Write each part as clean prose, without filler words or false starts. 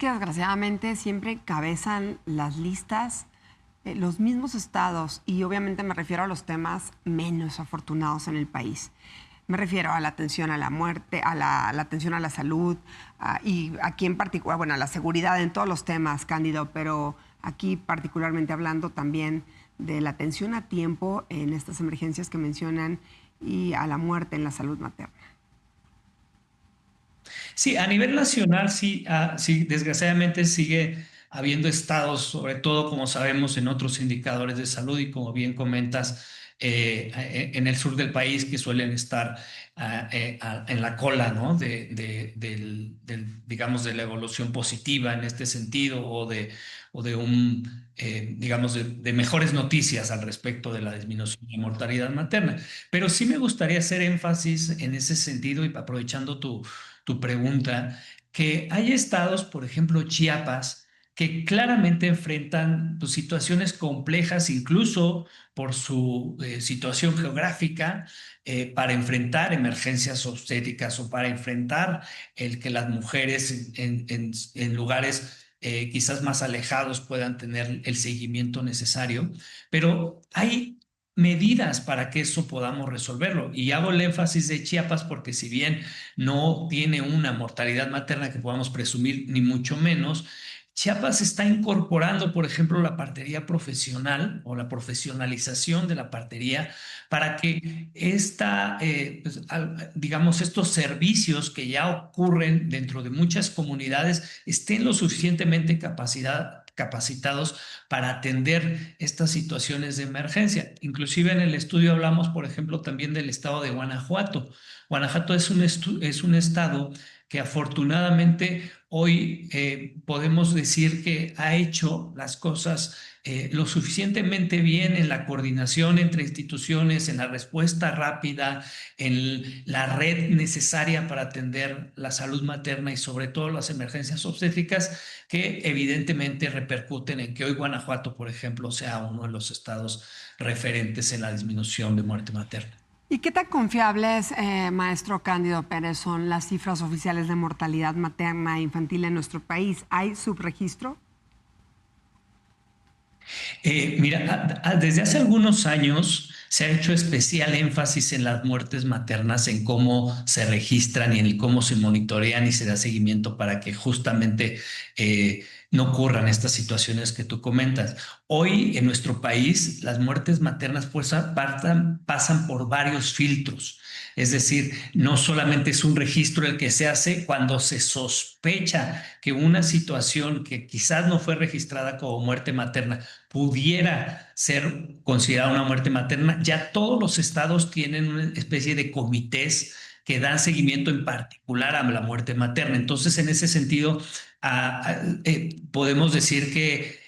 que desgraciadamente siempre encabezan las listas los mismos estados, y obviamente me refiero a los temas menos afortunados en el país. Me refiero a la atención a la muerte, a la atención a la salud, y aquí en particular, bueno, a la seguridad en todos los temas, Cándido, pero aquí particularmente hablando también de la atención a tiempo en estas emergencias que mencionan y a la muerte en la salud materna. Sí, a nivel nacional sí, sí, desgraciadamente sigue habiendo estados, sobre todo como sabemos en otros indicadores de salud y como bien comentas, en el sur del país que suelen estar en la cola, ¿no? Digamos, de la evolución positiva en este sentido digamos, de mejores noticias al respecto de la disminución de mortalidad materna. Pero sí me gustaría hacer énfasis en ese sentido y aprovechando tu pregunta, que hay estados, por ejemplo, Chiapas, que claramente enfrentan pues, situaciones complejas, incluso por su situación geográfica, para enfrentar emergencias obstétricas o para enfrentar el que las mujeres en lugares quizás más alejados puedan tener el seguimiento necesario. Pero hay medidas para que eso podamos resolverlo. Y hago el énfasis de Chiapas porque si bien no tiene una mortalidad materna que podamos presumir, ni mucho menos, Chiapas está incorporando, por ejemplo, la partería profesional o la profesionalización de la partería para que digamos, estos servicios que ya ocurren dentro de muchas comunidades estén lo suficientemente capacitados para atender estas situaciones de emergencia. Inclusive en el estudio hablamos, por ejemplo, también del estado de Guanajuato. Guanajuato es un estado que afortunadamente hoy podemos decir que ha hecho las cosas lo suficientemente bien en la coordinación entre instituciones, en la respuesta rápida, en la red necesaria para atender la salud materna y sobre todo las emergencias obstétricas que evidentemente repercuten en que hoy Guanajuato, por ejemplo, sea uno de los estados referentes en la disminución de muerte materna. ¿Y qué tan confiables, maestro Cándido Pérez, son las cifras oficiales de mortalidad materna e infantil en nuestro país? ¿Hay subregistro? Mira, desde hace algunos años se ha hecho especial énfasis en las muertes maternas, en cómo se registran y en cómo se monitorean y se da seguimiento para que justamente no ocurran estas situaciones que tú comentas. Hoy en nuestro país las muertes maternas pues, pasan por varios filtros. Es decir, no solamente es un registro el que se hace cuando se sospecha que una situación que quizás no fue registrada como muerte materna pudiera ser considerada una muerte materna, ya todos los estados tienen una especie de comités que dan seguimiento en particular a la muerte materna. Entonces, en ese sentido, podemos decir que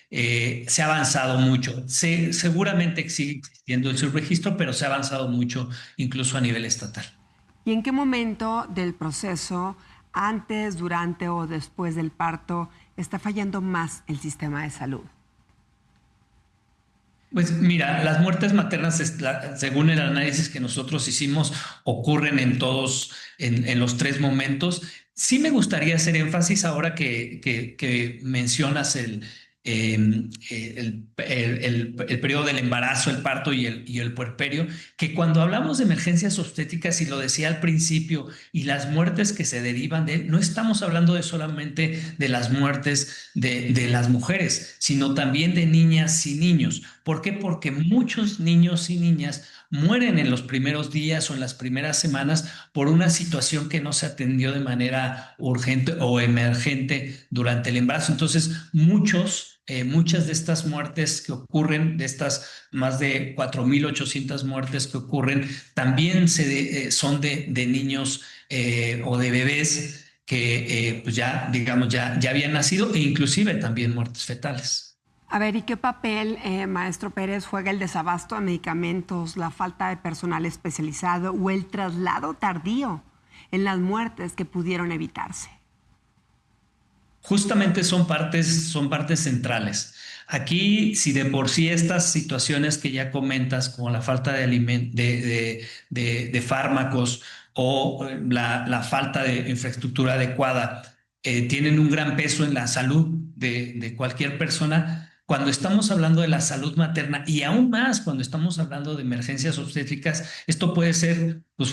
se ha avanzado mucho. Seguramente sigue existiendo el subregistro, pero se ha avanzado mucho incluso a nivel estatal. ¿Y en qué momento del proceso, antes, durante o después del parto, está fallando más el sistema de salud? Pues mira, las muertes maternas, según el análisis que nosotros hicimos, ocurren en los tres momentos. Sí me gustaría hacer énfasis ahora que mencionas el periodo del embarazo, el parto y el puerperio, que cuando hablamos de emergencias obstétricas, y lo decía al principio, y las muertes que se derivan de él, no estamos hablando solamente de las muertes de las mujeres, sino también de niñas y niños. ¿Por qué? Porque muchos niños y niñas mueren en los primeros días o en las primeras semanas por una situación que no se atendió de manera urgente o emergente durante el embarazo. Entonces, muchas de estas muertes que ocurren, de estas más de 4.800 muertes que ocurren, también son de niños o de bebés que pues ya, digamos, ya habían nacido e inclusive también muertes fetales. A ver, ¿y qué papel, maestro Pérez, juega el desabasto de medicamentos, la falta de personal especializado o el traslado tardío en las muertes que pudieron evitarse? Justamente son partes centrales. Aquí, si de por sí estas situaciones que ya comentas, como la falta de fármacos o la falta de infraestructura adecuada, tienen un gran peso en la salud de cualquier persona. Cuando estamos hablando de la salud materna y aún más cuando estamos hablando de emergencias obstétricas, esto puede ser pues,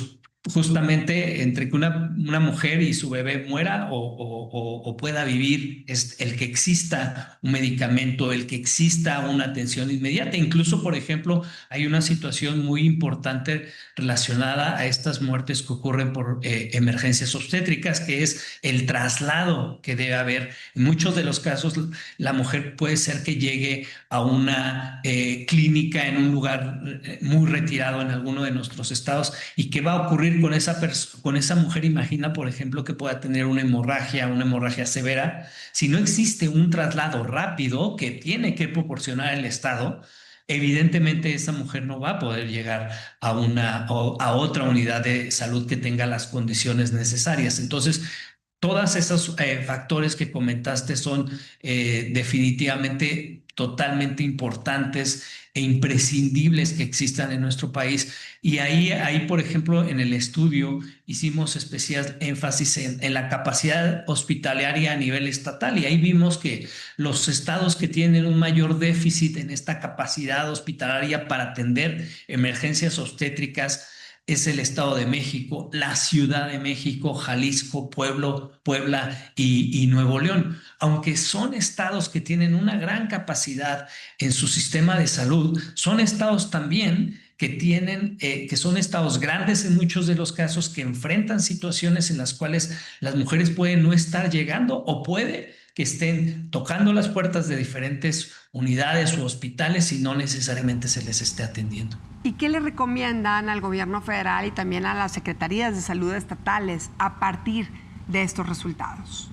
justamente entre que una mujer y su bebé muera o pueda vivir, es el que exista un medicamento, el que exista una atención inmediata. Incluso, por ejemplo, hay una situación muy importante relacionada a estas muertes que ocurren por emergencias obstétricas, que es el traslado que debe haber. En muchos de los casos, la mujer puede ser que llegue a una clínica en un lugar muy retirado en alguno de nuestros estados. ¿Y qué va a ocurrir con esa mujer? Imagina, por ejemplo, que pueda tener una hemorragia severa. Si no existe un traslado rápido que tiene que proporcionar el Estado, evidentemente esa mujer no va a poder llegar a otra unidad de salud que tenga las condiciones necesarias. Entonces, todos esos factores que comentaste son definitivamente totalmente importantes e imprescindibles que existan en nuestro país. Y ahí, por ejemplo, en el estudio hicimos especial énfasis en la capacidad hospitalaria a nivel estatal, y ahí vimos que los estados que tienen un mayor déficit en esta capacidad hospitalaria para atender emergencias obstétricas es el Estado de México, la Ciudad de México, Jalisco, Puebla y Nuevo León. Aunque son estados que tienen una gran capacidad en su sistema de salud, son estados también que son estados grandes en muchos de los casos, que enfrentan situaciones en las cuales las mujeres pueden no estar llegando, o puede que estén tocando las puertas de diferentes unidades u hospitales y no necesariamente se les esté atendiendo. ¿Y qué le recomiendan al gobierno federal y también a las secretarías de salud estatales a partir de estos resultados?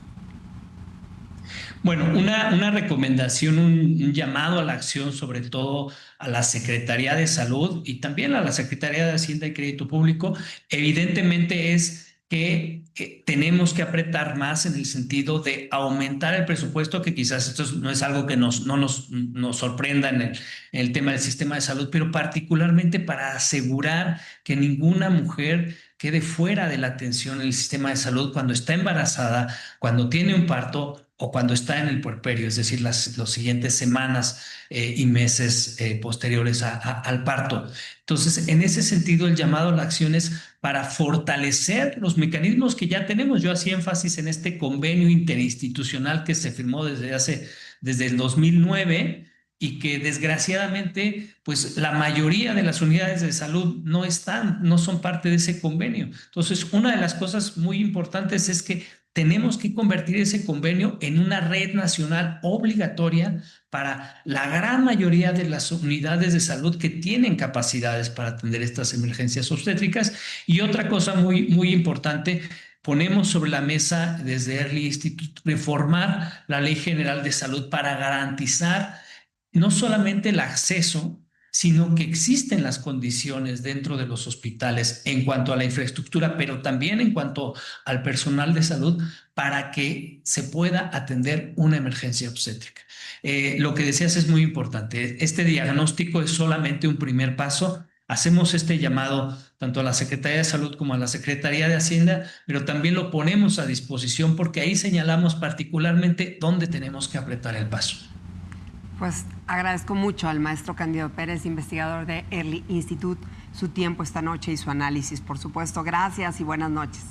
Bueno, una recomendación, un llamado a la acción, sobre todo a la Secretaría de Salud y también a la Secretaría de Hacienda y Crédito Público, evidentemente es que tenemos que apretar más en el sentido de aumentar el presupuesto, que quizás esto no es algo que no nos sorprenda en el tema del sistema de salud, pero particularmente para asegurar que ninguna mujer quede fuera de la atención en el sistema de salud cuando está embarazada, cuando tiene un parto o cuando está en el puerperio, es decir, las siguientes semanas y meses posteriores al parto. Entonces, en ese sentido, el llamado a la acción es para fortalecer los mecanismos que ya tenemos. Yo hacía énfasis en este convenio interinstitucional que se firmó desde el 2009, y que desgraciadamente, pues la mayoría de las unidades de salud no son parte de ese convenio. Entonces, una de las cosas muy importantes es que tenemos que convertir ese convenio en una red nacional obligatoria para la gran mayoría de las unidades de salud que tienen capacidades para atender estas emergencias obstétricas. Y otra cosa muy, muy importante, ponemos sobre la mesa desde Early Institute reformar la Ley General de Salud para garantizar no solamente el acceso, sino que existen las condiciones dentro de los hospitales en cuanto a la infraestructura, pero también en cuanto al personal de salud, para que se pueda atender una emergencia obstétrica. Lo que decías es muy importante. Este diagnóstico es solamente un primer paso. Hacemos este llamado tanto a la Secretaría de Salud como a la Secretaría de Hacienda, pero también lo ponemos a disposición porque ahí señalamos particularmente dónde tenemos que apretar el paso. Pues agradezco mucho al maestro Cándido Pérez, investigador de Early Institute, su tiempo esta noche y su análisis, por supuesto. Gracias y buenas noches.